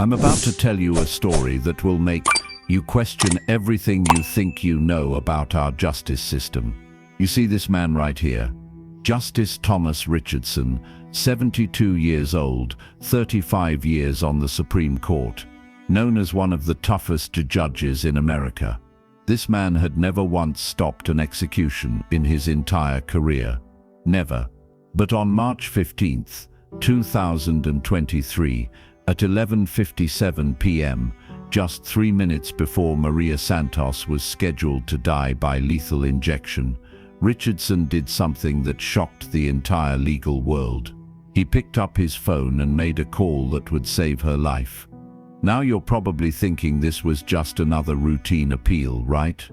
I'm about to tell you a story that will make you question everything you think you know about our justice system. You see this man right here? Justice Thomas Richardson, 72 years old, 35 years on the Supreme Court, known as one of the toughest judges in America. This man had never once stopped an execution in his entire career. Never. But on March 15, 2023, at 11:57 p.m., just 3 minutes before Maria Santos was scheduled to die by lethal injection, Richardson did something that shocked the entire legal world. He picked up his phone and made a call that would save her life. Now you're probably thinking this was just another routine appeal, right?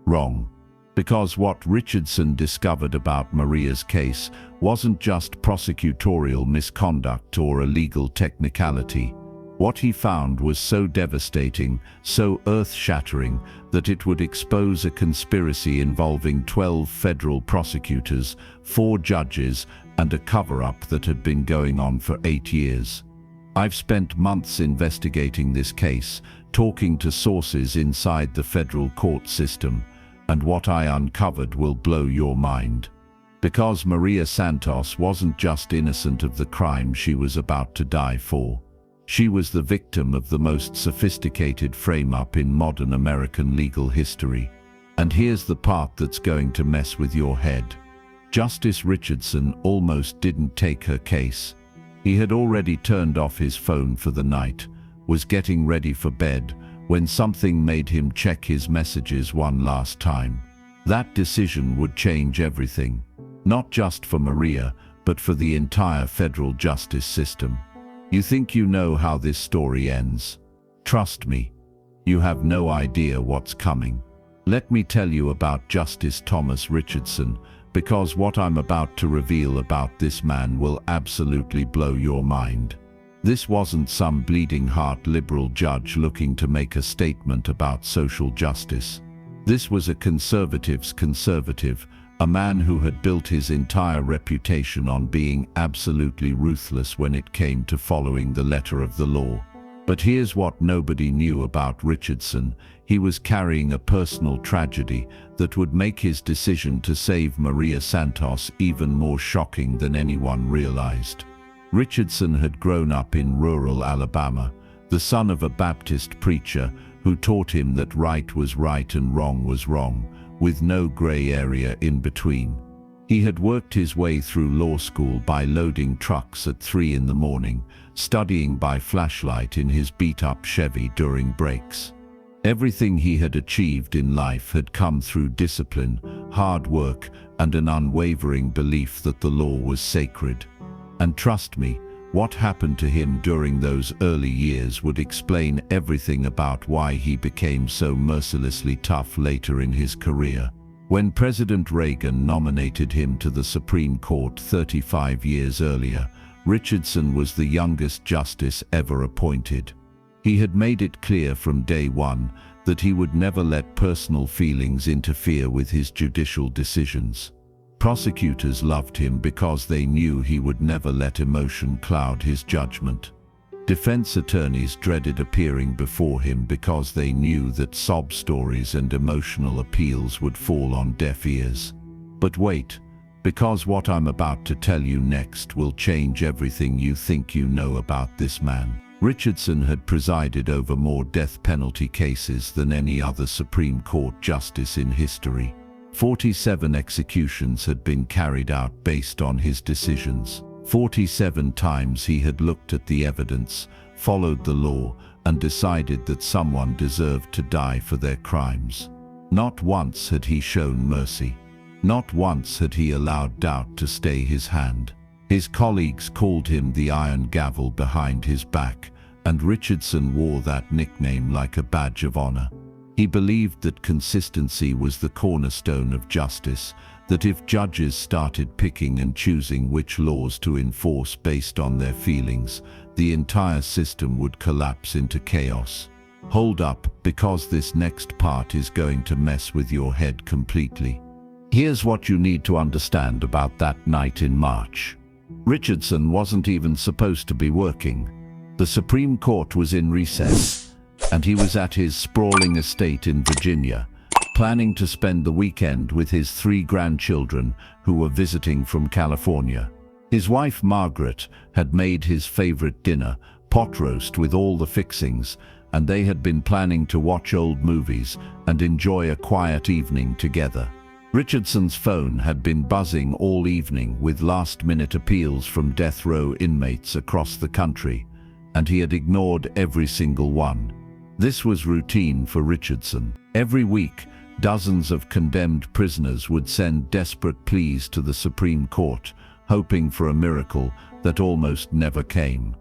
Wrong. Because what Richardson discovered about Maria's case wasn't just prosecutorial misconduct or a legal technicality. What he found was so devastating, so earth-shattering, that it would expose a conspiracy involving 12 federal prosecutors, 4 judges, and a cover-up that had been going on for 8 years. I've spent months investigating this case, talking to sources inside the federal court system, and what I uncovered will blow your mind. Because Maria Santos wasn't just innocent of the crime she was about to die for. She was the victim of the most sophisticated frame-up in modern American legal history. And here's the part that's going to mess with your head. Justice Richardson almost didn't take her case. He had already turned off his phone for the night, was getting ready for bed, when something made him check his messages one last time. That decision would change everything, not just for Maria, but for the entire federal justice system. You think you know how this story ends? Trust me, you have no idea what's coming. Let me tell you about Justice Thomas Richardson, because what I'm about to reveal about this man will absolutely blow your mind. This wasn't some bleeding heart liberal judge looking to make a statement about social justice. This was a conservative's conservative, a man who had built his entire reputation on being absolutely ruthless when it came to following the letter of the law. But here's what nobody knew about Richardson. He was carrying a personal tragedy that would make his decision to save Maria Santos even more shocking than anyone realized. Richardson had grown up in rural Alabama, the son of a Baptist preacher who taught him that right was right and wrong was wrong, with no gray area in between. He had worked his way through law school by loading trucks at 3 in the morning, studying by flashlight in his beat-up Chevy during breaks. Everything he had achieved in life had come through discipline, hard work, and an unwavering belief that the law was sacred. And trust me, what happened to him during those early years would explain everything about why he became so mercilessly tough later in his career. When President Reagan nominated him to the Supreme Court 35 years earlier, Richardson was the youngest justice ever appointed. He had made it clear from day one that he would never let personal feelings interfere with his judicial decisions. Prosecutors loved him because they knew he would never let emotion cloud his judgment. Defense attorneys dreaded appearing before him because they knew that sob stories and emotional appeals would fall on deaf ears. But wait, because what I'm about to tell you next will change everything you think you know about this man. Richardson had presided over more death penalty cases than any other Supreme Court justice in history. 47 executions had been carried out based on his decisions. 47 times he had looked at the evidence, followed the law, and decided that someone deserved to die for their crimes. Not once had he shown mercy. Not once had he allowed doubt to stay his hand. His colleagues called him the Iron Gavel behind his back, and Richardson wore that nickname like a badge of honor. He believed that consistency was the cornerstone of justice, that if judges started picking and choosing which laws to enforce based on their feelings, the entire system would collapse into chaos. Hold up, because this next part is going to mess with your head completely. Here's what you need to understand about that night in March. Richardson wasn't even supposed to be working. The Supreme Court was in recess, and he was at his sprawling estate in Virginia, planning to spend the weekend with his 3 grandchildren who were visiting from California. His wife Margaret had made his favorite dinner, pot roast with all the fixings, and they had been planning to watch old movies and enjoy a quiet evening together. Richardson's phone had been buzzing all evening with last-minute appeals from death row inmates across the country, and he had ignored every single one. This was routine for Richardson. Every week, dozens of condemned prisoners would send desperate pleas to the Supreme Court, hoping for a miracle that almost never came.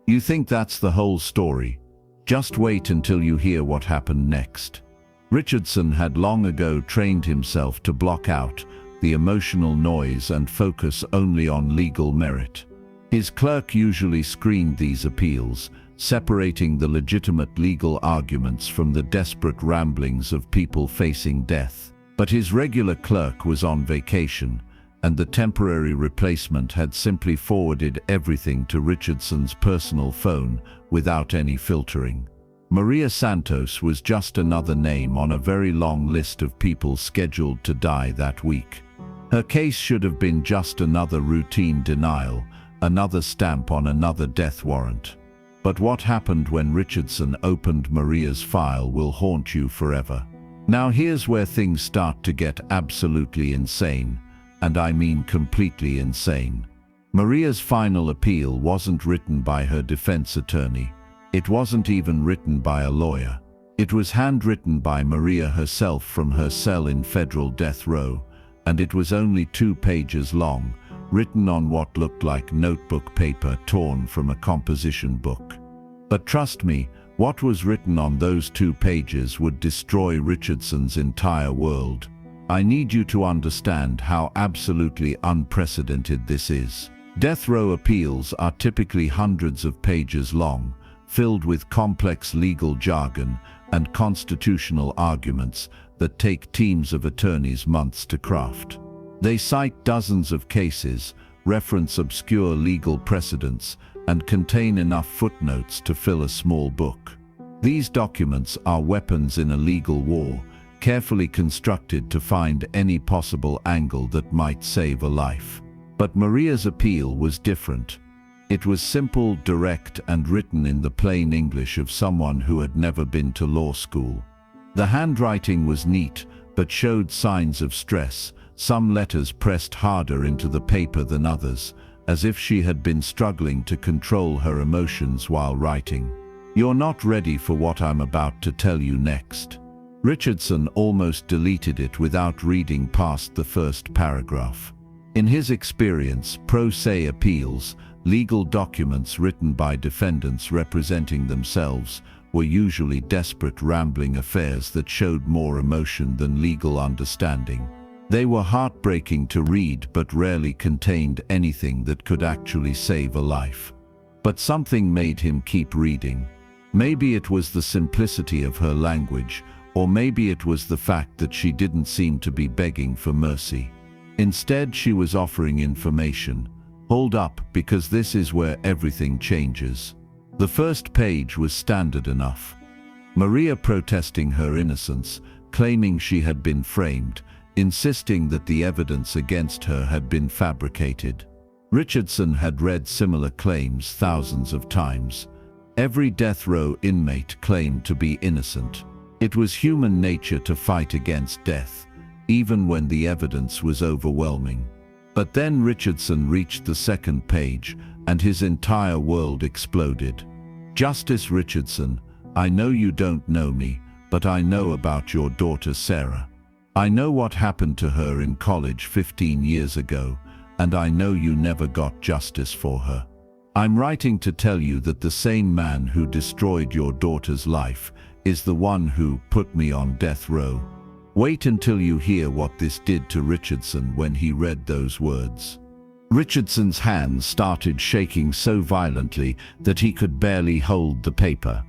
You think that's the whole story? Just wait until you hear what happened next. Richardson had long ago trained himself to block out the emotional noise and focus only on legal merit. His clerk usually screened these appeals, separating the legitimate legal arguments from the desperate ramblings of people facing death. But his regular clerk was on vacation, and the temporary replacement had simply forwarded everything to Richardson's personal phone without any filtering. Maria Santos was just another name on a very long list of people scheduled to die that week. Her case should have been just another routine denial, another stamp on another death warrant. But what happened when Richardson opened Maria's file will haunt you forever. Now here's where things start to get absolutely insane, and I mean completely insane. Maria's final appeal wasn't written by her defense attorney. It wasn't even written by a lawyer. It was handwritten by Maria herself from her cell in federal death row, and it was only 2 pages long, written on what looked like notebook paper torn from a composition book. But trust me, what was written on those 2 pages would destroy Richardson's entire world. I need you to understand how absolutely unprecedented this is. Death row appeals are typically hundreds of pages long, filled with complex legal jargon and constitutional arguments that take teams of attorneys months to craft. They cite dozens of cases, reference obscure legal precedents, and contain enough footnotes to fill a small book. These documents are weapons in a legal war, carefully constructed to find any possible angle that might save a life. But Maria's appeal was different. It was simple, direct, and written in the plain English of someone who had never been to law school. The handwriting was neat, but showed signs of stress. Some letters pressed harder into the paper than others, as if she had been struggling to control her emotions while writing. You're not ready for what I'm about to tell you next. Richardson almost deleted it without reading past the first paragraph. In his experience, pro se appeals, legal documents written by defendants representing themselves, were usually desperate, rambling affairs that showed more emotion than legal understanding. They were heartbreaking to read but rarely contained anything that could actually save a life. But something made him keep reading. Maybe it was the simplicity of her language, or maybe it was the fact that she didn't seem to be begging for mercy. Instead, she was offering information. Hold up, because this is where everything changes. The first page was standard enough. Maria protesting her innocence, claiming she had been framed, insisting that the evidence against her had been fabricated. Richardson had read similar claims thousands of times. Every death row inmate claimed to be innocent. It was human nature to fight against death, even when the evidence was overwhelming. But then Richardson reached the second page, and his entire world exploded. Justice Richardson, I know you don't know me, but I know about your daughter Sarah. I know what happened to her in college 15 years ago, and I know you never got justice for her. I'm writing to tell you that the same man who destroyed your daughter's life is the one who put me on death row. Wait until you hear what this did to Richardson when he read those words. Richardson's hands started shaking so violently that he could barely hold the paper.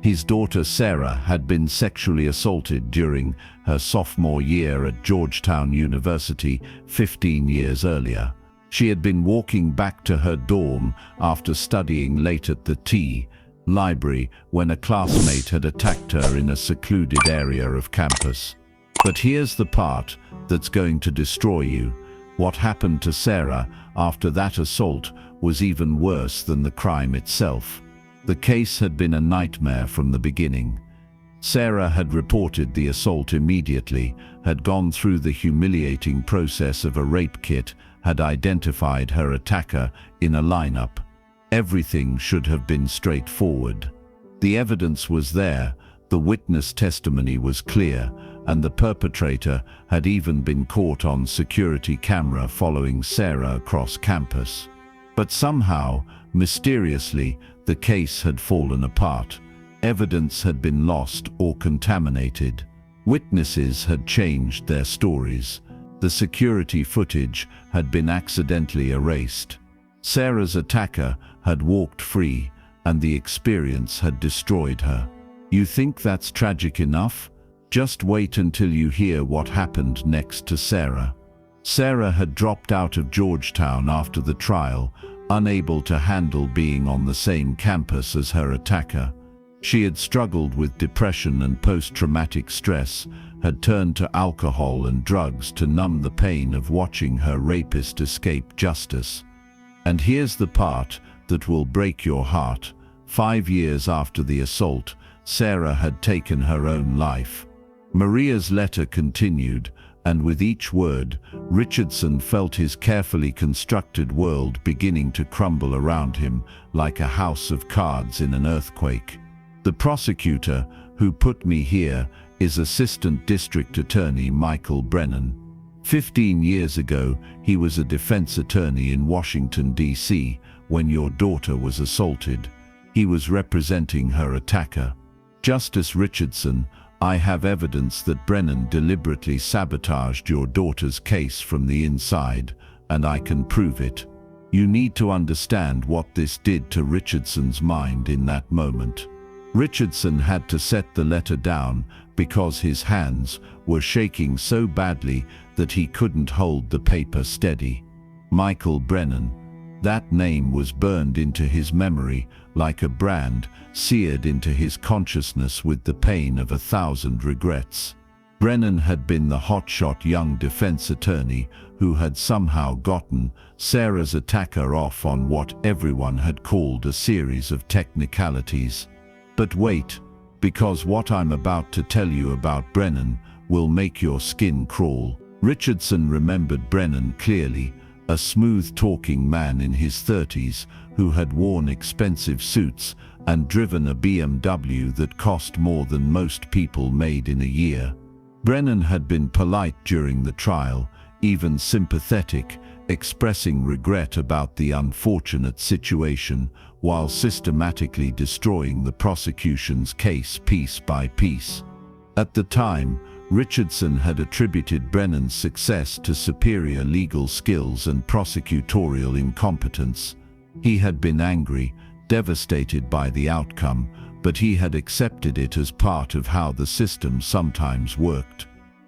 His daughter Sarah had been sexually assaulted during her sophomore year at Georgetown University 15 years earlier. She had been walking back to her dorm after studying late at the T, Library, when a classmate had attacked her in a secluded area of campus. But here's the part that's going to destroy you. What happened to Sarah after that assault was even worse than the crime itself. The case had been a nightmare from the beginning. Sarah had reported the assault immediately, had gone through the humiliating process of a rape kit, had identified her attacker in a lineup. Everything should have been straightforward. The evidence was there, the witness testimony was clear, and the perpetrator had even been caught on security camera following Sarah across campus. But somehow, mysteriously, the case had fallen apart. Evidence had been lost or contaminated. Witnesses had changed their stories. The security footage had been accidentally erased. Sarah's attacker had walked free, and the experience had destroyed her. You think that's tragic enough? Just wait until you hear what happened next to Sarah. Sarah had dropped out of Georgetown after the trial, unable to handle being on the same campus as her attacker. She had struggled with depression and post-traumatic stress, had turned to alcohol and drugs to numb the pain of watching her rapist escape justice. And here's the part that will break your heart. 5 years after the assault, Sarah had taken her own life. Maria's letter continued, and with each word, Richardson felt his carefully constructed world beginning to crumble around him like a house of cards in an earthquake. The prosecutor who put me here is Assistant District Attorney Michael Brennan. 15 years ago, he was a defense attorney in Washington, D.C., when your daughter was assaulted. He was representing her attacker. Justice Richardson, I have evidence that Brennan deliberately sabotaged your daughter's case from the inside, and I can prove it. You need to understand what this did to Richardson's mind in that moment. Richardson had to set the letter down because his hands were shaking so badly that he couldn't hold the paper steady. Michael Brennan. That name was burned into his memory like a brand, seared into his consciousness with the pain of 1,000 regrets. Brennan had been the hotshot young defense attorney who had somehow gotten Sarah's attacker off on what everyone had called a series of technicalities. But wait, because what I'm about to tell you about Brennan will make your skin crawl. Richardson remembered Brennan clearly, a smooth-talking man in his 30s who had worn expensive suits and driven a BMW that cost more than most people made in a year. Brennan had been polite during the trial, even sympathetic, expressing regret about the unfortunate situation while systematically destroying the prosecution's case piece by piece. At the time, Richardson had attributed Brennan's success to superior legal skills and prosecutorial incompetence. He had been angry, devastated by the outcome, but he had accepted it as part of how the system sometimes worked.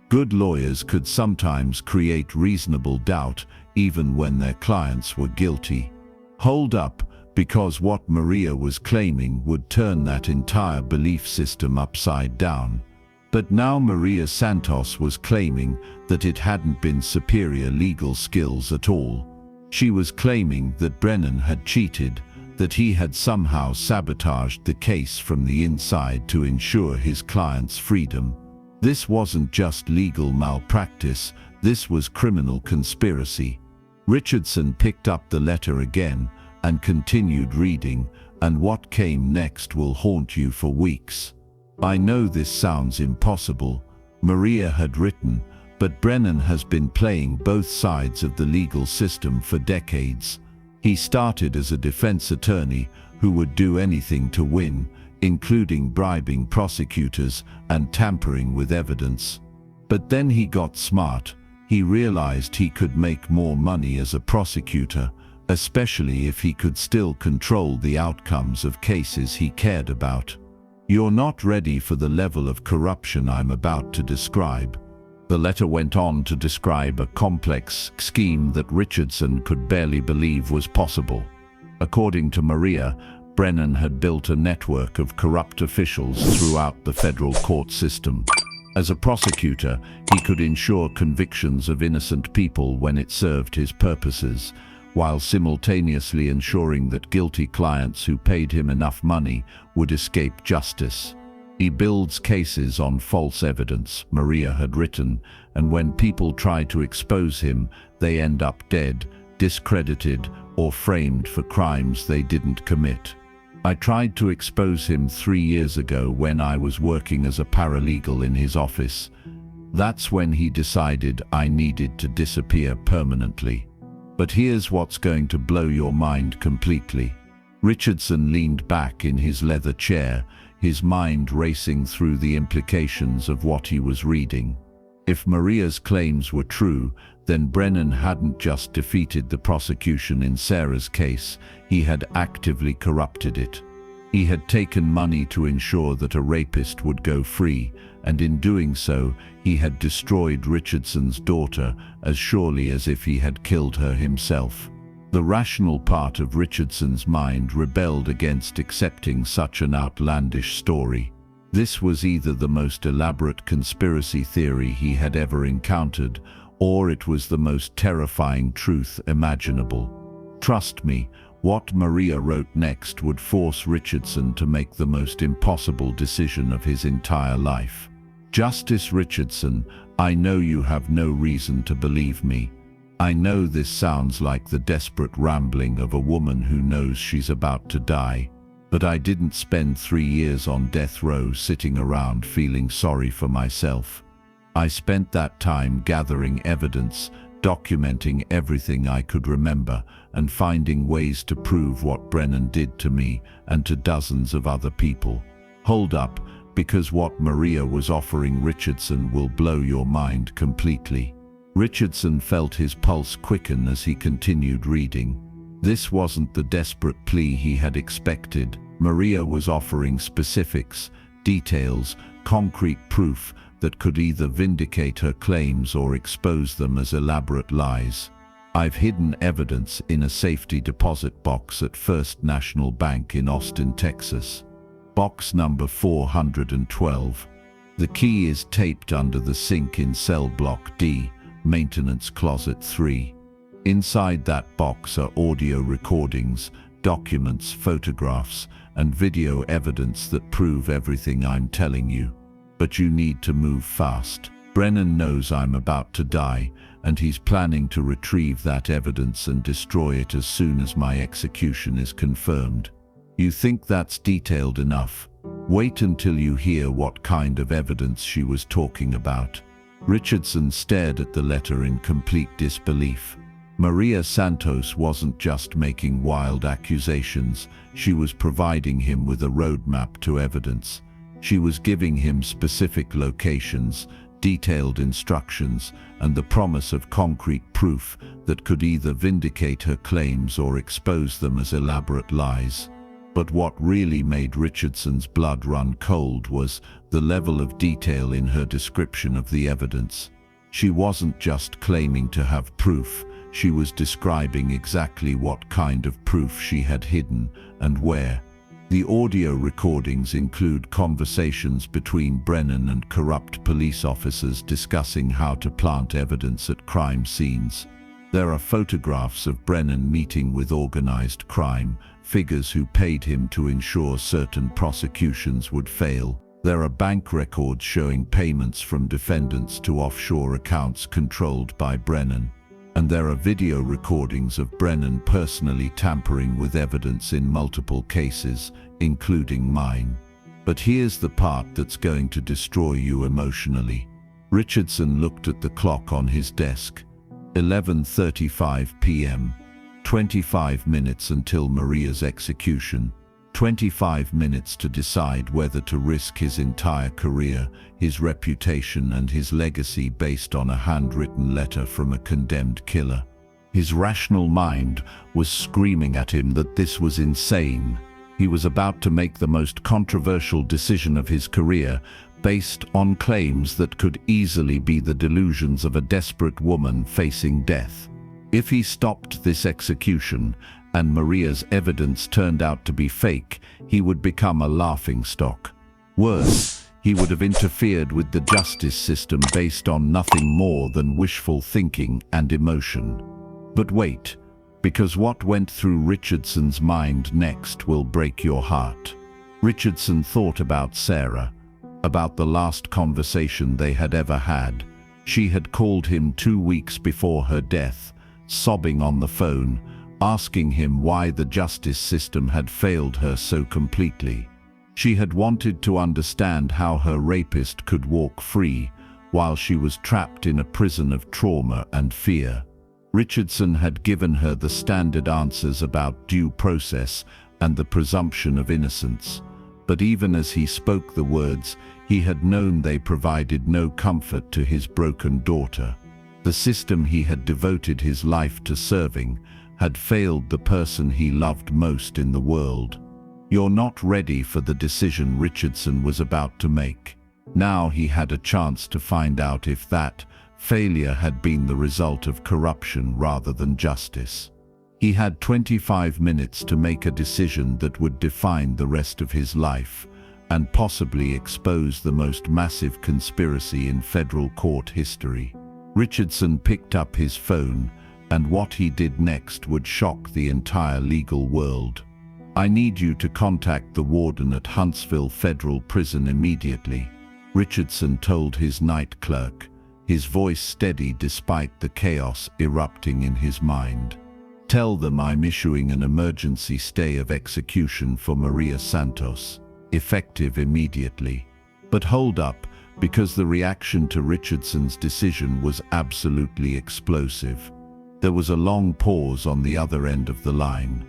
Good lawyers could sometimes create reasonable doubt even when their clients were guilty. Hold up, because what Maria was claiming would turn that entire belief system upside down. But now Maria Santos was claiming that it hadn't been superior legal skills at all. She was claiming that Brennan had cheated, that he had somehow sabotaged the case from the inside to ensure his client's freedom. This wasn't just legal malpractice, this was criminal conspiracy. Richardson picked up the letter again and continued reading, and what came next will haunt you for weeks. I know this sounds impossible, Maria had written, but Brennan has been playing both sides of the legal system for decades. He started as a defense attorney who would do anything to win, including bribing prosecutors and tampering with evidence. But then he got smart. He realized he could make more money as a prosecutor, especially if he could still control the outcomes of cases he cared about. You're not ready for the level of corruption I'm about to describe. The letter went on to describe a complex scheme that Richardson could barely believe was possible. According to Maria, Brennan had built a network of corrupt officials throughout the federal court system. As a prosecutor, he could ensure convictions of innocent people when it served his purposes, while simultaneously ensuring that guilty clients who paid him enough money would escape justice. He builds cases on false evidence Maria had written, and when people try to expose him, they end up dead, discredited, or framed for crimes they didn't commit. I tried to expose him 3 years ago when I was working as a paralegal in his office. That's when he decided I needed to disappear permanently. But here's what's going to blow your mind completely. Richardson leaned back in his leather chair, his mind racing through the implications of what he was reading. If Maria's claims were true, then Brennan hadn't just defeated the prosecution in Sarah's case, he had actively corrupted it. He had taken money to ensure that a rapist would go free, and in doing so, he had destroyed Richardson's daughter as surely as if he had killed her himself. The rational part of Richardson's mind rebelled against accepting such an outlandish story. This was either the most elaborate conspiracy theory he had ever encountered, or it was the most terrifying truth imaginable. Trust me, what Maria wrote next would force Richardson to make the most impossible decision of his entire life. Justice Richardson, I know you have no reason to believe me. I know this sounds like the desperate rambling of a woman who knows she's about to die, but I didn't spend 3 years on death row sitting around feeling sorry for myself. I spent that time gathering evidence, documenting everything I could remember, and finding ways to prove what Brennan did to me and to dozens of other people. Hold up, because what Maria was offering Richardson will blow your mind completely. Richardson felt his pulse quicken as he continued reading. This wasn't the desperate plea he had expected. Maria was offering specifics, details, concrete proof that could either vindicate her claims or expose them as elaborate lies. I've hidden evidence in a safety deposit box at First National Bank in Austin, Texas. Box number 412. The key is taped under the sink in cell block D, maintenance closet 3. Inside that box are audio recordings, documents, photographs, and video evidence that prove everything I'm telling you. But you need to move fast. Brennan knows I'm about to die, and he's planning to retrieve that evidence and destroy it as soon as my execution is confirmed. You think that's detailed enough? Wait until you hear what kind of evidence she was talking about. Richardson stared at the letter in complete disbelief. Maria Santos wasn't just making wild accusations, she was providing him with a roadmap to evidence. She was giving him specific locations, detailed instructions, and the promise of concrete proof that could either vindicate her claims or expose them as elaborate lies. But what really made Richardson's blood run cold was the level of detail in her description of the evidence. She wasn't just claiming to have proof, she was describing exactly what kind of proof she had hidden and where. The audio recordings include conversations between Brennan and corrupt police officers discussing how to plant evidence at crime scenes. There are photographs of Brennan meeting with organized crime, figures who paid him to ensure certain prosecutions would fail. There are bank records showing payments from defendants to offshore accounts controlled by Brennan. And there are video recordings of Brennan personally tampering with evidence in multiple cases, including mine. But here's the part that's going to destroy you emotionally. Richardson looked at the clock on his desk. 11:35 p.m. 25 minutes until Maria's execution. 25 minutes to decide whether to risk his entire career, his reputation and his legacy based on a handwritten letter from a condemned killer. His rational mind was screaming at him that this was insane. He was about to make the most controversial decision of his career based on claims that could easily be the delusions of a desperate woman facing death. If he stopped this execution, and Maria's evidence turned out to be fake, he would become a laughingstock. Worse, he would have interfered with the justice system based on nothing more than wishful thinking and emotion. But wait, because what went through Richardson's mind next will break your heart. Richardson thought about Sarah, about the last conversation they had ever had. She had called him 2 weeks before her death, sobbing on the phone, asking him why the justice system had failed her so completely. She had wanted to understand how her rapist could walk free while she was trapped in a prison of trauma and fear. Richardson had given her the standard answers about due process and the presumption of innocence. But even as he spoke the words, he had known they provided no comfort to his broken daughter. The system he had devoted his life to serving had failed the person he loved most in the world. You're not ready for the decision Richardson was about to make. Now he had a chance to find out if that failure had been the result of corruption rather than justice. He had 25 minutes to make a decision that would define the rest of his life and possibly expose the most massive conspiracy in federal court history. Richardson picked up his phone, and what he did next would shock the entire legal world. "I need you to contact the warden at Huntsville Federal Prison immediately," Richardson told his night clerk, his voice steady despite the chaos erupting in his mind. "Tell them I'm issuing an emergency stay of execution for Maria Santos, effective immediately." But hold up, because the reaction to Richardson's decision was absolutely explosive. There was a long pause on the other end of the line.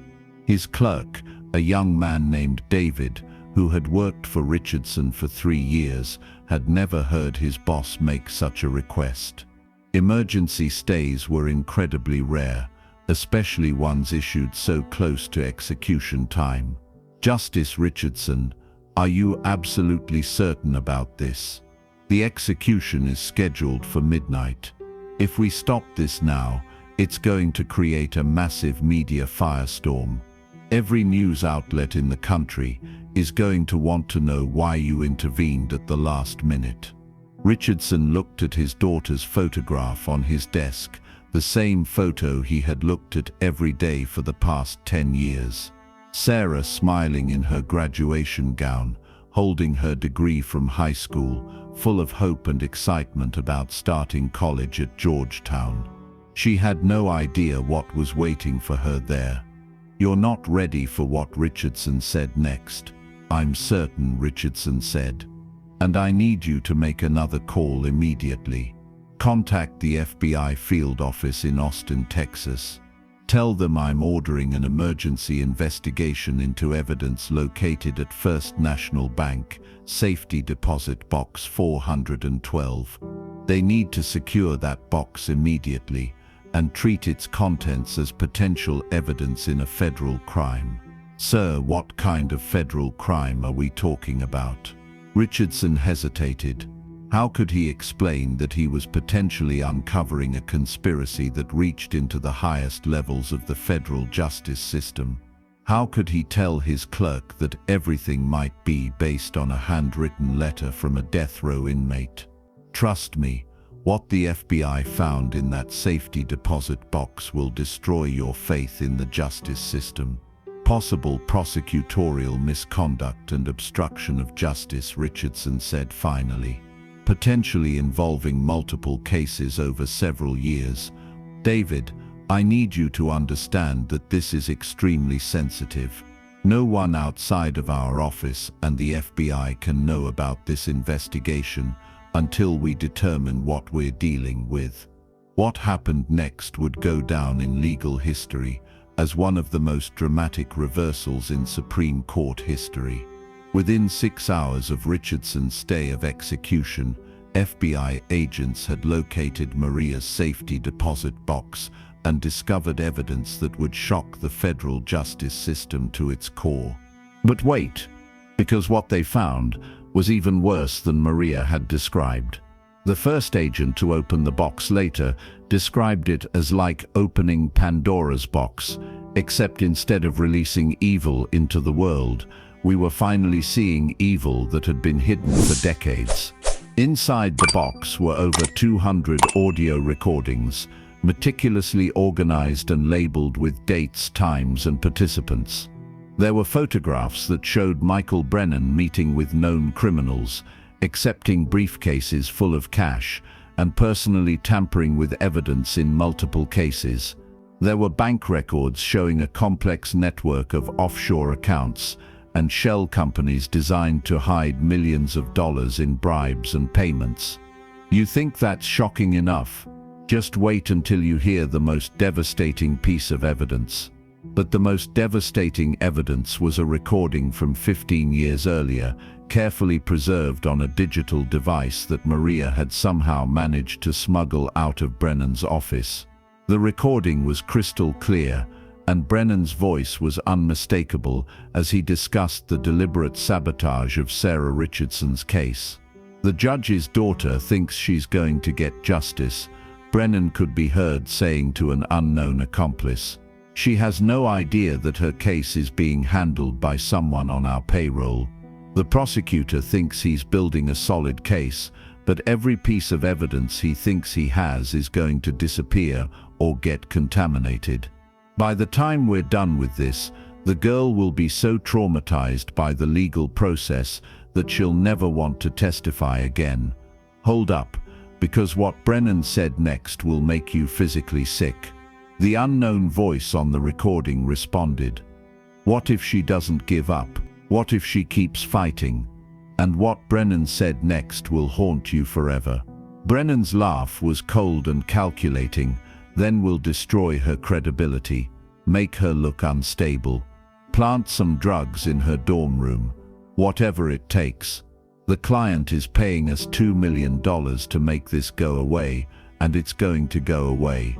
His clerk, a young man named David, who had worked for Richardson for 3 years, had never heard his boss make such a request. Emergency stays were incredibly rare, especially ones issued so close to execution time. "Justice Richardson, are you absolutely certain about this? The execution is scheduled for midnight. If we stop this now, it's going to create a massive media firestorm. Every news outlet in the country is going to want to know why you intervened at the last minute." Richardson looked at his daughter's photograph on his desk, the same photo he had looked at every day for the past 10 years. Sarah smiling in her graduation gown, holding her degree from high school, full of hope and excitement about starting college at Georgetown. She had no idea what was waiting for her there. "You're not ready for what Richardson said next." "I'm certain," Richardson said. "And I need you to make another call immediately. Contact the FBI field office in Austin, Texas. Tell them I'm ordering an emergency investigation into evidence located at First National Bank, Safety Deposit Box 412. They need to secure that box immediately and treat its contents as potential evidence in a federal crime." "Sir, what kind of federal crime are we talking about?" Richardson hesitated. How could he explain that he was potentially uncovering a conspiracy that reached into the highest levels of the federal justice system? How could he tell his clerk that everything might be based on a handwritten letter from a death row inmate? "Trust me, what the FBI found in that safety deposit box will destroy your faith in the justice system. Possible prosecutorial misconduct and obstruction of justice," Richardson said finally. "Potentially involving multiple cases over several years. David, I need you to understand that this is extremely sensitive. No one outside of our office and the FBI can know about this investigation until we determine what we're dealing with." What happened next would go down in legal history as one of the most dramatic reversals in Supreme Court history. Within 6 hours of Richardson's stay of execution, FBI agents had located Maria's safety deposit box and discovered evidence that would shock the federal justice system to its core. But wait, because what they found was even worse than Maria had described. The first agent to open the box later described it as like opening Pandora's box, except instead of releasing evil into the world, we were finally seeing evil that had been hidden for decades. Inside the box were over 200 audio recordings, meticulously organized and labeled with dates, times, and participants. There were photographs that showed Michael Brennan meeting with known criminals, accepting briefcases full of cash, and personally tampering with evidence in multiple cases. There were bank records showing a complex network of offshore accounts and shell companies designed to hide millions of dollars in bribes and payments. You think that's shocking enough? Just wait until you hear the most devastating piece of evidence. But the most devastating evidence was a recording from 15 years earlier, carefully preserved on a digital device that Maria had somehow managed to smuggle out of Brennan's office. The recording was crystal clear, and Brennan's voice was unmistakable as he discussed the deliberate sabotage of Sarah Richardson's case. The judge's daughter thinks she's going to get justice, Brennan could be heard saying to an unknown accomplice. She has no idea that her case is being handled by someone on our payroll. The prosecutor thinks he's building a solid case, but every piece of evidence he thinks he has is going to disappear or get contaminated. By the time we're done with this, the girl will be so traumatized by the legal process that she'll never want to testify again. Hold up, because what Brennan said next will make you physically sick. The unknown voice on the recording responded. What if she doesn't give up? What if she keeps fighting? And what Brennan said next will haunt you forever. Brennan's laugh was cold and calculating, then will destroy her credibility, make her look unstable, plant some drugs in her dorm room, whatever it takes. The client is paying us $2 million to make this go away, and it's going to go away.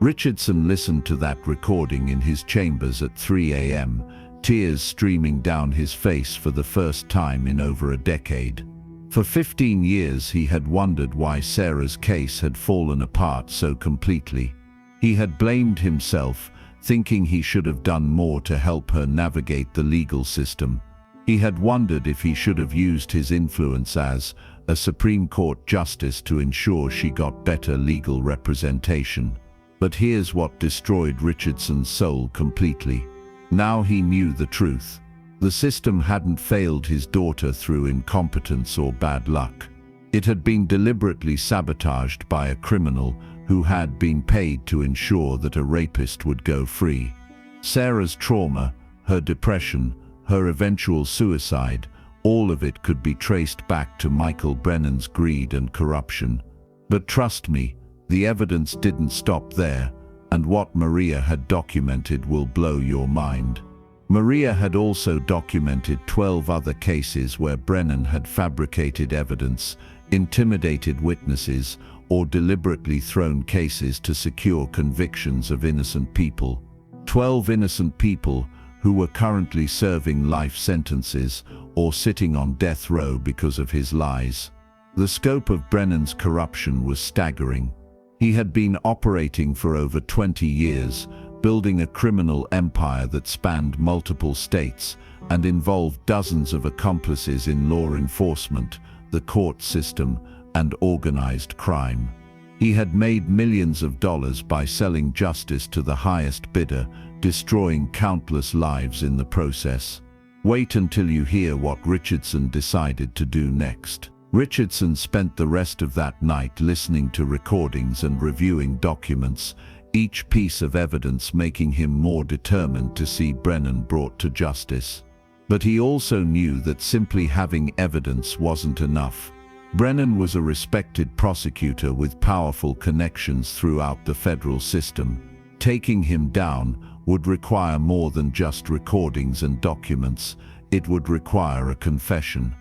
Richardson listened to that recording in his chambers at 3 a.m., tears streaming down his face for the first time in over a decade. For 15 years he had wondered why Sarah's case had fallen apart so completely. He had blamed himself, thinking he should have done more to help her navigate the legal system. He had wondered if he should have used his influence as a Supreme Court justice to ensure she got better legal representation. But here's what destroyed Richardson's soul completely. Now he knew the truth. The system hadn't failed his daughter through incompetence or bad luck. It had been deliberately sabotaged by a criminal who had been paid to ensure that a rapist would go free. Sarah's trauma, her depression, her eventual suicide, all of it could be traced back to Michael Brennan's greed and corruption. But trust me, the evidence didn't stop there, and what Maria had documented will blow your mind. Maria had also documented 12 other cases where Brennan had fabricated evidence, intimidated witnesses, or deliberately thrown cases to secure convictions of innocent people. 12 innocent people who were currently serving life sentences or sitting on death row because of his lies. The scope of Brennan's corruption was staggering. He had been operating for over 20 years, building a criminal empire that spanned multiple states and involved dozens of accomplices in law enforcement, the court system, and organized crime. He had made millions of dollars by selling justice to the highest bidder, destroying countless lives in the process. Wait until you hear what Richardson decided to do next. Richardson spent the rest of that night listening to recordings and reviewing documents, each piece of evidence making him more determined to see Brennan brought to justice. But he also knew that simply having evidence wasn't enough. Brennan was a respected prosecutor with powerful connections throughout the federal system. Taking him down would require more than just recordings and documents. It would require a confession.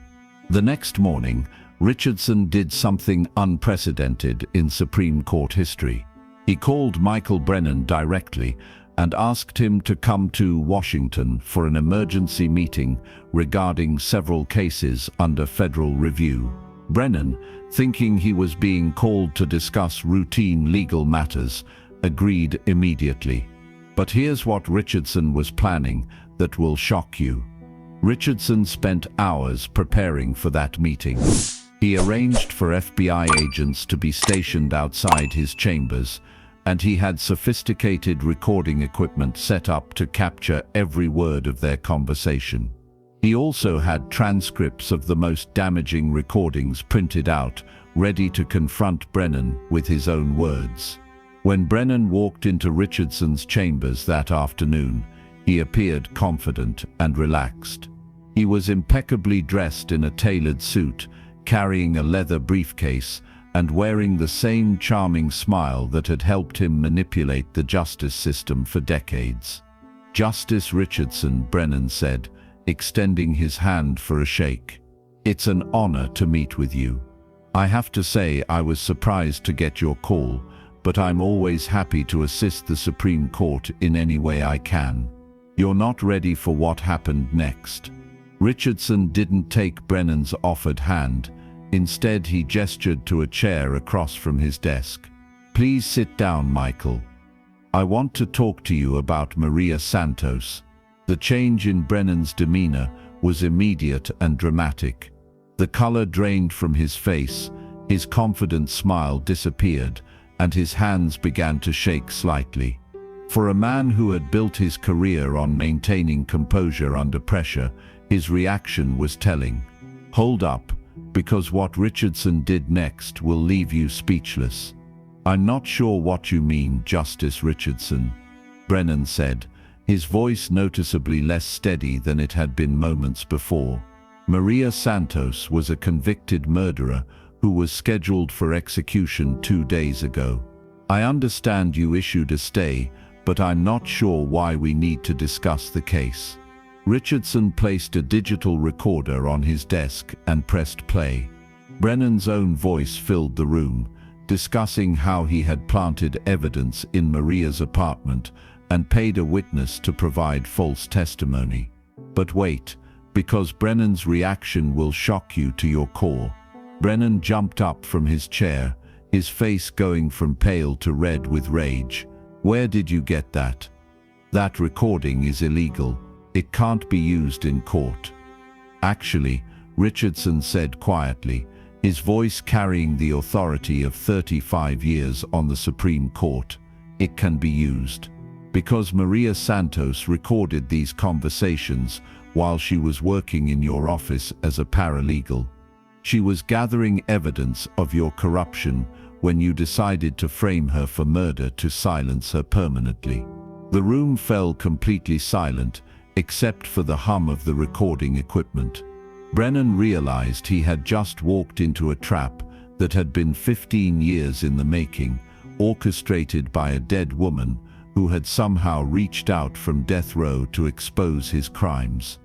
The next morning, Richardson did something unprecedented in Supreme Court history. He called Michael Brennan directly and asked him to come to Washington for an emergency meeting regarding several cases under federal review. Brennan, thinking he was being called to discuss routine legal matters, agreed immediately. But here's what Richardson was planning that will shock you. Richardson spent hours preparing for that meeting. He arranged for FBI agents to be stationed outside his chambers, and he had sophisticated recording equipment set up to capture every word of their conversation. He also had transcripts of the most damaging recordings printed out, ready to confront Brennan with his own words. When Brennan walked into Richardson's chambers that afternoon, he appeared confident and relaxed. He was impeccably dressed in a tailored suit, carrying a leather briefcase, and wearing the same charming smile that had helped him manipulate the justice system for decades. "Justice Richardson," Brennan said, extending his hand for a shake. "It's an honor to meet with you. I have to say I was surprised to get your call, but I'm always happy to assist the Supreme Court in any way I can. You're not ready for what happened next." Richardson didn't take Brennan's offered hand. Instead, he gestured to a chair across from his desk. "Please sit down, Michael. I want to talk to you about Maria Santos." The change in Brennan's demeanor was immediate and dramatic. The color drained from his face, his confident smile disappeared, and his hands began to shake slightly. For a man who had built his career on maintaining composure under pressure, his reaction was telling. "Hold up, because what Richardson did next will leave you speechless." "I'm not sure what you mean, Justice Richardson," Brennan said, his voice noticeably less steady than it had been moments before. "Maria Santos was a convicted murderer who was scheduled for execution 2 days ago. I understand you issued a stay, but I'm not sure why we need to discuss the case." Richardson placed a digital recorder on his desk and pressed play. Brennan's own voice filled the room, discussing how he had planted evidence in Maria's apartment and paid a witness to provide false testimony. But wait, because Brennan's reaction will shock you to your core. Brennan jumped up from his chair, his face going from pale to red with rage. "Where did you get that? That recording is illegal. It can't be used in court." "Actually," Richardson said quietly, his voice carrying the authority of 35 years on the Supreme Court, "it can be used. Because Maria Santos recorded these conversations while she was working in your office as a paralegal. She was gathering evidence of your corruption when you decided to frame her for murder to silence her permanently." The room fell completely silent, except for the hum of the recording equipment. Brennan realized he had just walked into a trap that had been 15 years in the making, orchestrated by a dead woman who had somehow reached out from death row to expose his crimes.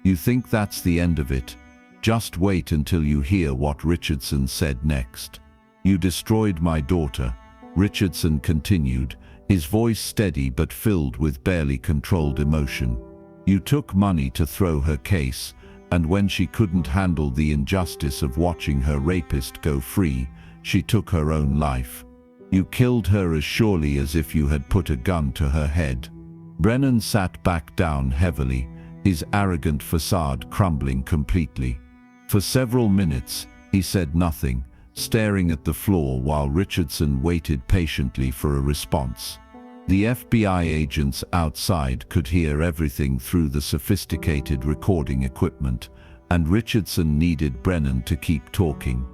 "You think that's the end of it? Just wait until you hear what Richardson said next. You destroyed my daughter," Richardson continued, his voice steady but filled with barely controlled emotion. "You took money to throw her case, and when she couldn't handle the injustice of watching her rapist go free, she took her own life. You killed her as surely as if you had put a gun to her head." Brennan sat back down heavily, his arrogant facade crumbling completely. For several minutes, he said nothing, staring at the floor while Richardson waited patiently for a response. The FBI agents outside could hear everything through the sophisticated recording equipment, and Richardson needed Brennan to keep talking.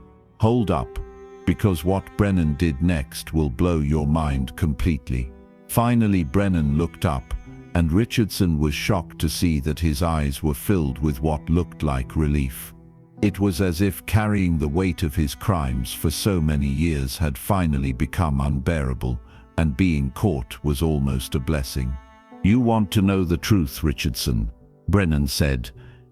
"Hold up, because what Brennan did next will blow your mind completely." Finally, Brennan looked up, and Richardson was shocked to see that his eyes were filled with what looked like relief. It was as if carrying the weight of his crimes for so many years had finally become unbearable, and being caught was almost a blessing. "You want to know the truth, Richardson," Brennan said,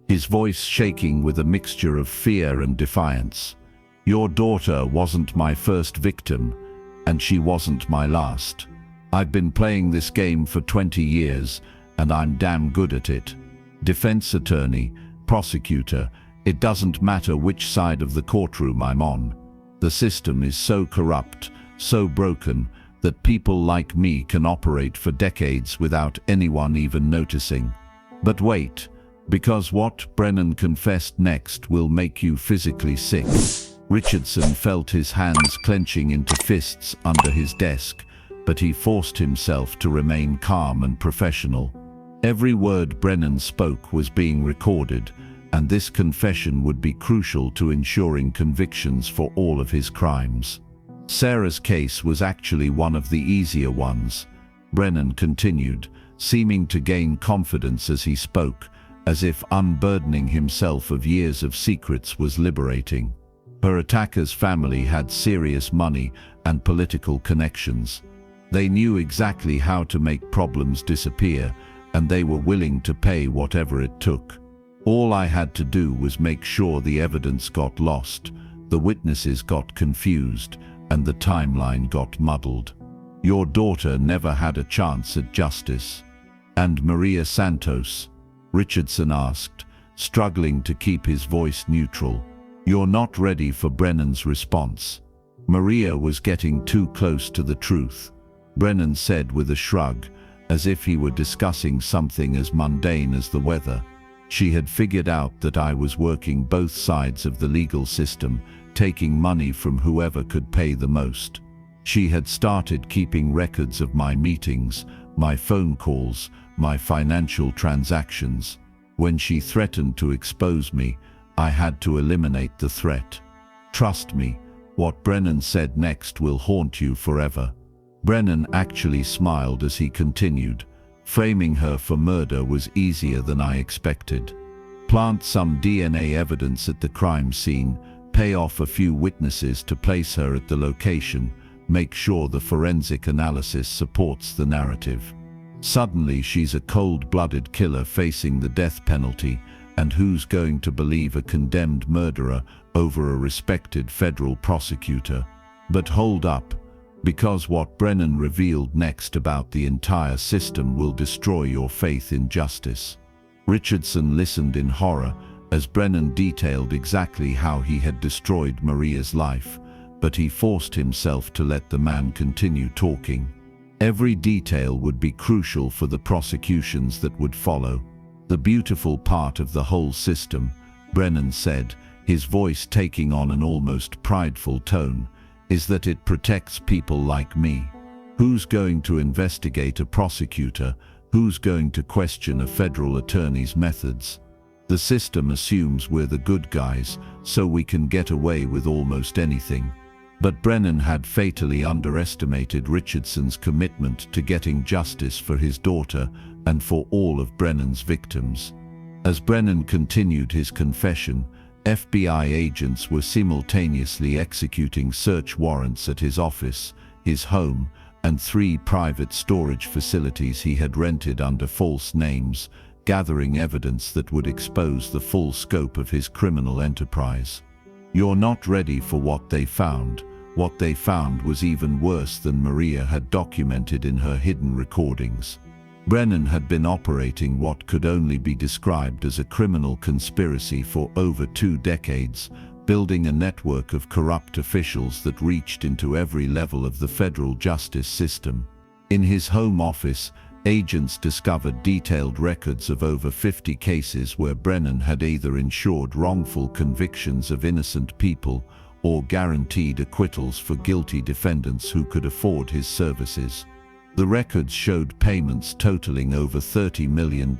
his voice shaking with a mixture of fear and defiance. "Your daughter wasn't my first victim, and she wasn't my last. I've been playing this game for 20 years, and I'm damn good at it. Defense attorney, prosecutor, It doesn't matter which side of the courtroom I'm on. The system is so corrupt, so broken, that people like me can operate for decades without anyone even noticing. But wait, because what Brennan confessed next will make you physically sick. Richardson felt his hands clenching into fists under his desk, but he forced himself to remain calm and professional. Every word Brennan spoke was being recorded, and this confession would be crucial to ensuring convictions for all of his crimes. Sarah's case was actually one of the easier ones, Brennan continued, seeming to gain confidence as he spoke, as if unburdening himself of years of secrets was liberating. Her attacker's family had serious money and political connections. They knew exactly how to make problems disappear, and they were willing to pay whatever it took. All I had to do was make sure the evidence got lost, the witnesses got confused, and the timeline got muddled. Your daughter never had a chance at justice. And Maria Santos? Richardson asked, struggling to keep his voice neutral. You're not ready for Brennan's response. Maria was getting too close to the truth, Brennan said with a shrug, as if he were discussing something as mundane as the weather. She had figured out that I was working both sides of the legal system, taking money from whoever could pay the most. She had started keeping records of my meetings, my phone calls, my financial transactions. When she threatened to expose me, I had to eliminate the threat. Trust me, what Brennan said next will haunt you forever. Brennan actually smiled as he continued. Framing her for murder was easier than I expected. Plant some DNA evidence at the crime scene, pay off a few witnesses to place her at the location, make sure the forensic analysis supports the narrative. Suddenly she's a cold-blooded killer facing the death penalty, and who's going to believe a condemned murderer over a respected federal prosecutor? But hold up, because what Brennan revealed next about the entire system will destroy your faith in justice. Richardson listened in horror as Brennan detailed exactly how he had destroyed Maria's life, but he forced himself to let the man continue talking. Every detail would be crucial for the prosecutions that would follow. The beautiful part of the whole system, Brennan said, his voice taking on an almost prideful tone, is that it protects people like me. Who's going to investigate a prosecutor? Who's going to question a federal attorney's methods? The system assumes we're the good guys, so we can get away with almost anything. But Brennan had fatally underestimated Richardson's commitment to getting justice for his daughter and for all of Brennan's victims. As Brennan continued his confession, FBI agents were simultaneously executing search warrants at his office, his home, and 3 private storage facilities he had rented under false names, gathering evidence that would expose the full scope of his criminal enterprise. You're not ready for what they found. What they found was even worse than Maria had documented in her hidden recordings. Brennan had been operating what could only be described as a criminal conspiracy for over 2 decades, building a network of corrupt officials that reached into every level of the federal justice system. In his home office, agents discovered detailed records of over 50 cases where Brennan had either ensured wrongful convictions of innocent people or guaranteed acquittals for guilty defendants who could afford his services. The records showed payments totaling over $30 million,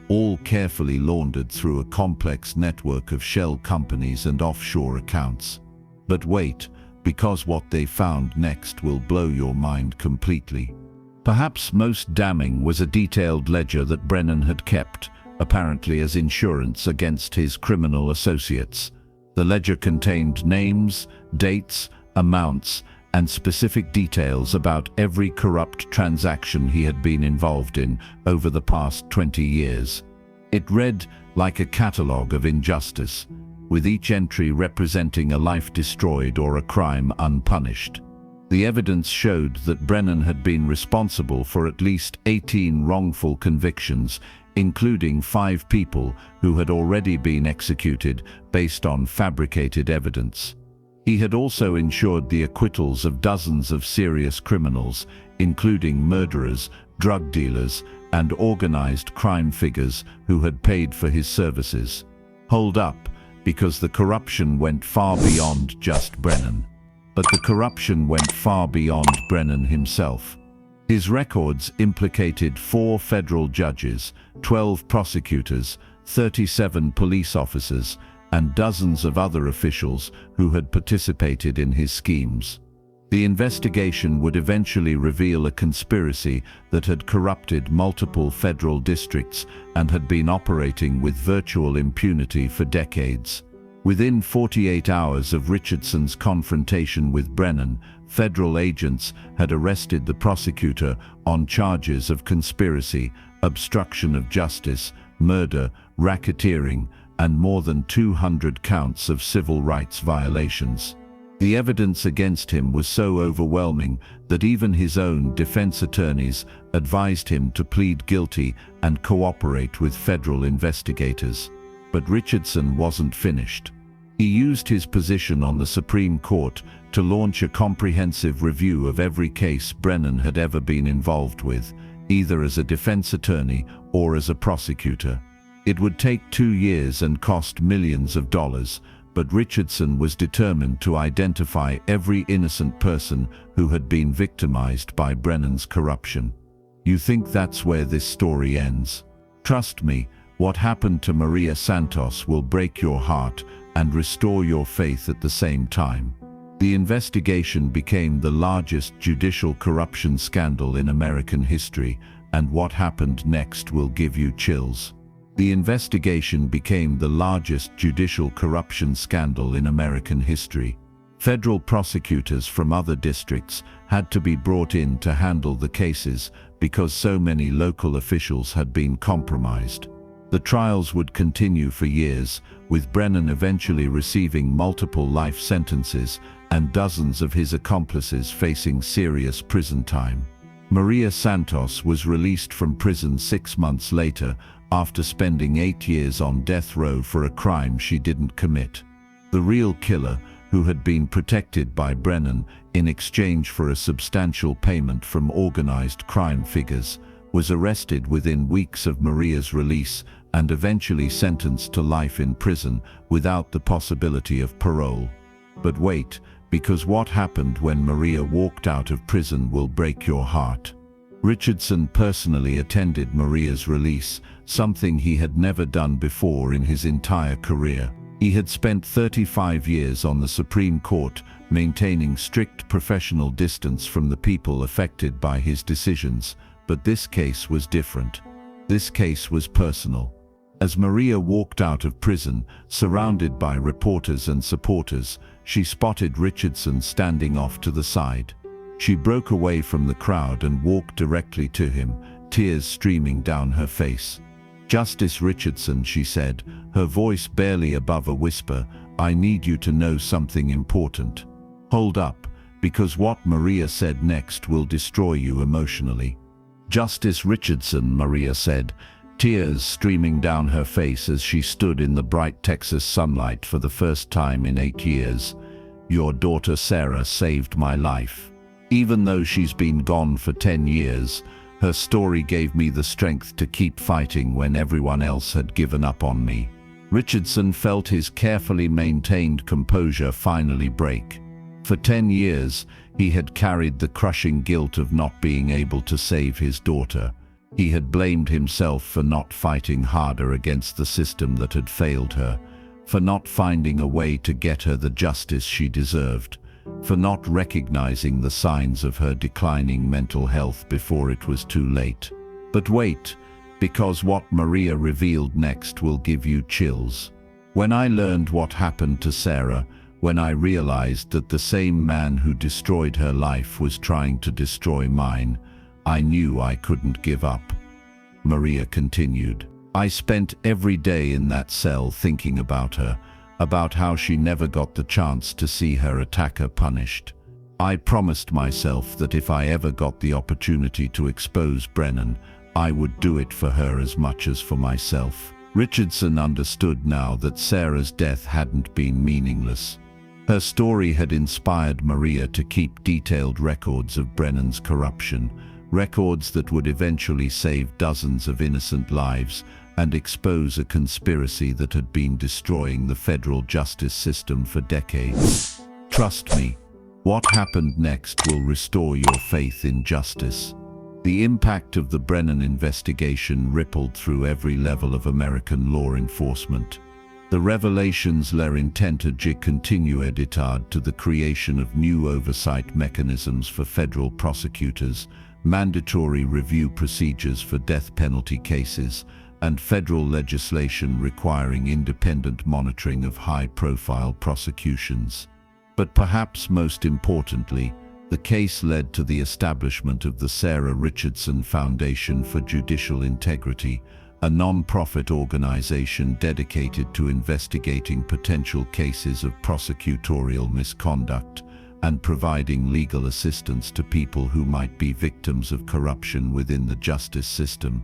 all carefully laundered through a complex network of shell companies and offshore accounts. But wait, because what they found next will blow your mind completely. Perhaps most damning was a detailed ledger that Brennan had kept, apparently as insurance against his criminal associates. The ledger contained names, dates, amounts, and specific details about every corrupt transaction he had been involved in over the past 20 years. It read like a catalogue of injustice, with each entry representing a life destroyed or a crime unpunished. The evidence showed that Brennan had been responsible for at least 18 wrongful convictions, including 5 people who had already been executed based on fabricated evidence. He had also ensured the acquittals of dozens of serious criminals, including murderers, drug dealers, and organized crime figures who had paid for his services. Hold up, because the corruption went far beyond just Brennan. But the corruption went far beyond Brennan himself. His records implicated 4 federal judges, 12 prosecutors, 37 police officers, and dozens of other officials who had participated in his schemes. The investigation would eventually reveal a conspiracy that had corrupted multiple federal districts and had been operating with virtual impunity for decades. Within 48 hours of Richardson's confrontation with Brennan, federal agents had arrested the prosecutor on charges of conspiracy, obstruction of justice, murder, racketeering, and more than 200 counts of civil rights violations. The evidence against him was so overwhelming that even his own defense attorneys advised him to plead guilty and cooperate with federal investigators. But Richardson wasn't finished. He used his position on the Supreme Court to launch a comprehensive review of every case Brennan had ever been involved with, either as a defense attorney or as a prosecutor. It would take 2 years and cost millions of dollars, but Richardson was determined to identify every innocent person who had been victimized by Brennan's corruption. You think that's where this story ends? Trust me, what happened to Maria Santos will break your heart and restore your faith at the same time. The investigation became the largest judicial corruption scandal in American history, and what happened next will give you chills. The investigation became the largest judicial corruption scandal in American history. Federal prosecutors from other districts had to be brought in to handle the cases because so many local officials had been compromised. The trials would continue for years, with Brennan eventually receiving multiple life sentences and dozens of his accomplices facing serious prison time. Maria Santos was released from prison 6 months later after spending 8 years on death row for a crime she didn't commit. The real killer, who had been protected by Brennan in exchange for a substantial payment from organized crime figures, was arrested within weeks of Maria's release and eventually sentenced to life in prison without the possibility of parole. But wait, because what happened when Maria walked out of prison will break your heart. Richardson personally attended Maria's release, something he had never done before in his entire career. He had spent 35 years on the Supreme Court, maintaining strict professional distance from the people affected by his decisions, but this case was different. This case was personal. As Maria walked out of prison, surrounded by reporters and supporters, she spotted Richardson standing off to the side. She broke away from the crowd and walked directly to him, tears streaming down her face. "Justice Richardson," she said, her voice barely above a whisper, "I need you to know something important. Hold up, because what Maria said next will destroy you emotionally." "Justice Richardson," Maria said, tears streaming down her face as she stood in the bright Texas sunlight for the first time in 8 years, "Your daughter Sarah saved my life. Even though she's been gone for 10 years, her story gave me the strength to keep fighting when everyone else had given up on me." Richardson felt his carefully maintained composure finally break. For 10 years, he had carried the crushing guilt of not being able to save his daughter. He had blamed himself for not fighting harder against the system that had failed her, for not finding a way to get her the justice she deserved, for not recognizing the signs of her declining mental health before it was too late. But wait, because what Maria revealed next will give you chills. When I learned what happened to Sarah, when I realized that the same man who destroyed her life was trying to destroy mine, I knew I couldn't give up. Maria continued. "I spent every day in that cell thinking about her, about how she never got the chance to see her attacker punished. I promised myself that if I ever got the opportunity to expose Brennan, I would do it for her as much as for myself. Richardson understood now that Sarah's death hadn't been meaningless. Her story had inspired Maria to keep detailed records of Brennan's corruption, records that would eventually save dozens of innocent lives and expose a conspiracy that had been destroying the federal justice system for decades. Trust me, what happened next will restore your faith in justice. The impact of the Brennan investigation rippled through every level of American law enforcement. The revelations leur intentaient de continuer d'état to the creation of new oversight mechanisms for federal prosecutors, mandatory review procedures for death penalty cases, and federal legislation requiring independent monitoring of high-profile prosecutions. But perhaps most importantly, the case led to the establishment of the Sarah Richardson Foundation for Judicial Integrity, a non-profit organization dedicated to investigating potential cases of prosecutorial misconduct and providing legal assistance to people who might be victims of corruption within the justice system.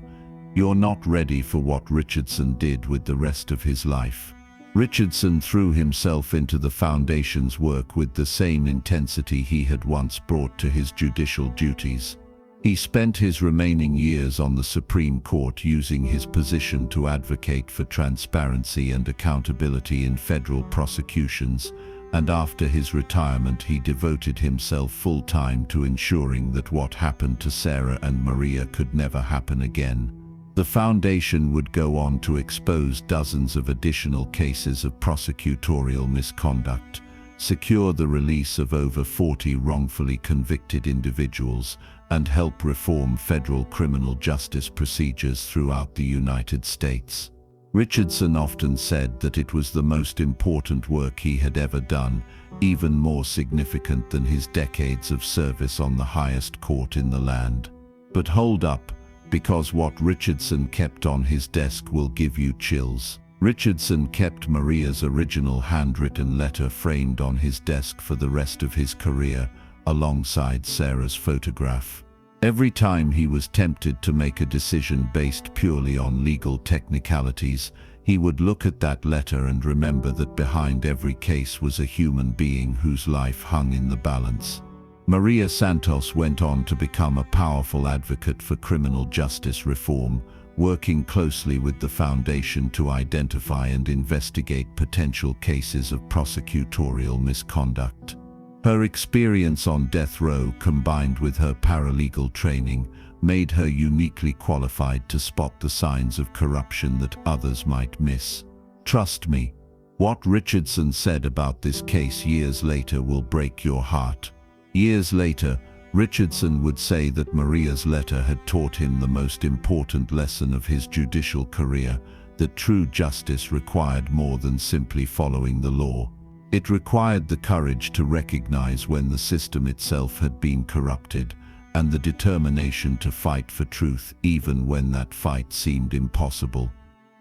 You're not ready for what Richardson did with the rest of his life. Richardson threw himself into the Foundation's work with the same intensity he had once brought to his judicial duties. He spent his remaining years on the Supreme Court using his position to advocate for transparency and accountability in federal prosecutions, and after his retirement he devoted himself full-time to ensuring that what happened to Sarah and Maria could never happen again. The Foundation would go on to expose dozens of additional cases of prosecutorial misconduct, secure the release of over 40 wrongfully convicted individuals, and help reform federal criminal justice procedures throughout the United States. Richardson often said that it was the most important work he had ever done, even more significant than his decades of service on the highest court in the land. But hold up, because what Richardson kept on his desk will give you chills. Richardson kept Maria's original handwritten letter framed on his desk for the rest of his career, alongside Sarah's photograph. Every time he was tempted to make a decision based purely on legal technicalities, he would look at that letter and remember that behind every case was a human being whose life hung in the balance. Maria Santos went on to become a powerful advocate for criminal justice reform, working closely with the Foundation to identify and investigate potential cases of prosecutorial misconduct. Her experience on death row combined with her paralegal training made her uniquely qualified to spot the signs of corruption that others might miss. Trust me, what Richardson said about this case years later will break your heart. Years later, Richardson would say that Maria's letter had taught him the most important lesson of his judicial career, that true justice required more than simply following the law. It required the courage to recognize when the system itself had been corrupted, and the determination to fight for truth even when that fight seemed impossible.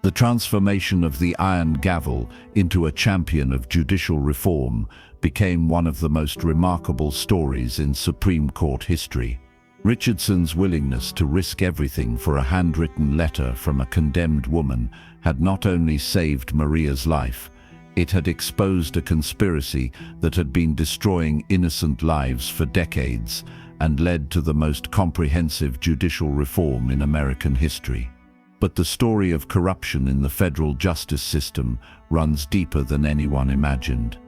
The transformation of the Iron Gavel into a champion of judicial reform became one of the most remarkable stories in Supreme Court history. Richardson's willingness to risk everything for a handwritten letter from a condemned woman had not only saved Maria's life, it had exposed a conspiracy that had been destroying innocent lives for decades and led to the most comprehensive judicial reform in American history. But the story of corruption in the federal justice system runs deeper than anyone imagined.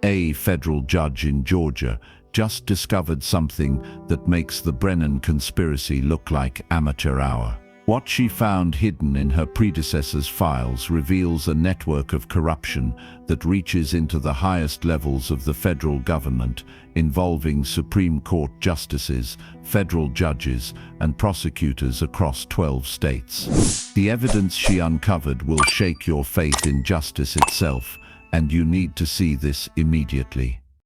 A federal judge in Georgia just discovered something that makes the Brennan conspiracy look like amateur hour. What she found hidden in her predecessor's files reveals a network of corruption that reaches into the highest levels of the federal government, involving Supreme Court justices, federal judges, and prosecutors across 12 states. The evidence she uncovered will shake your faith in justice itself, and you need to see this immediately.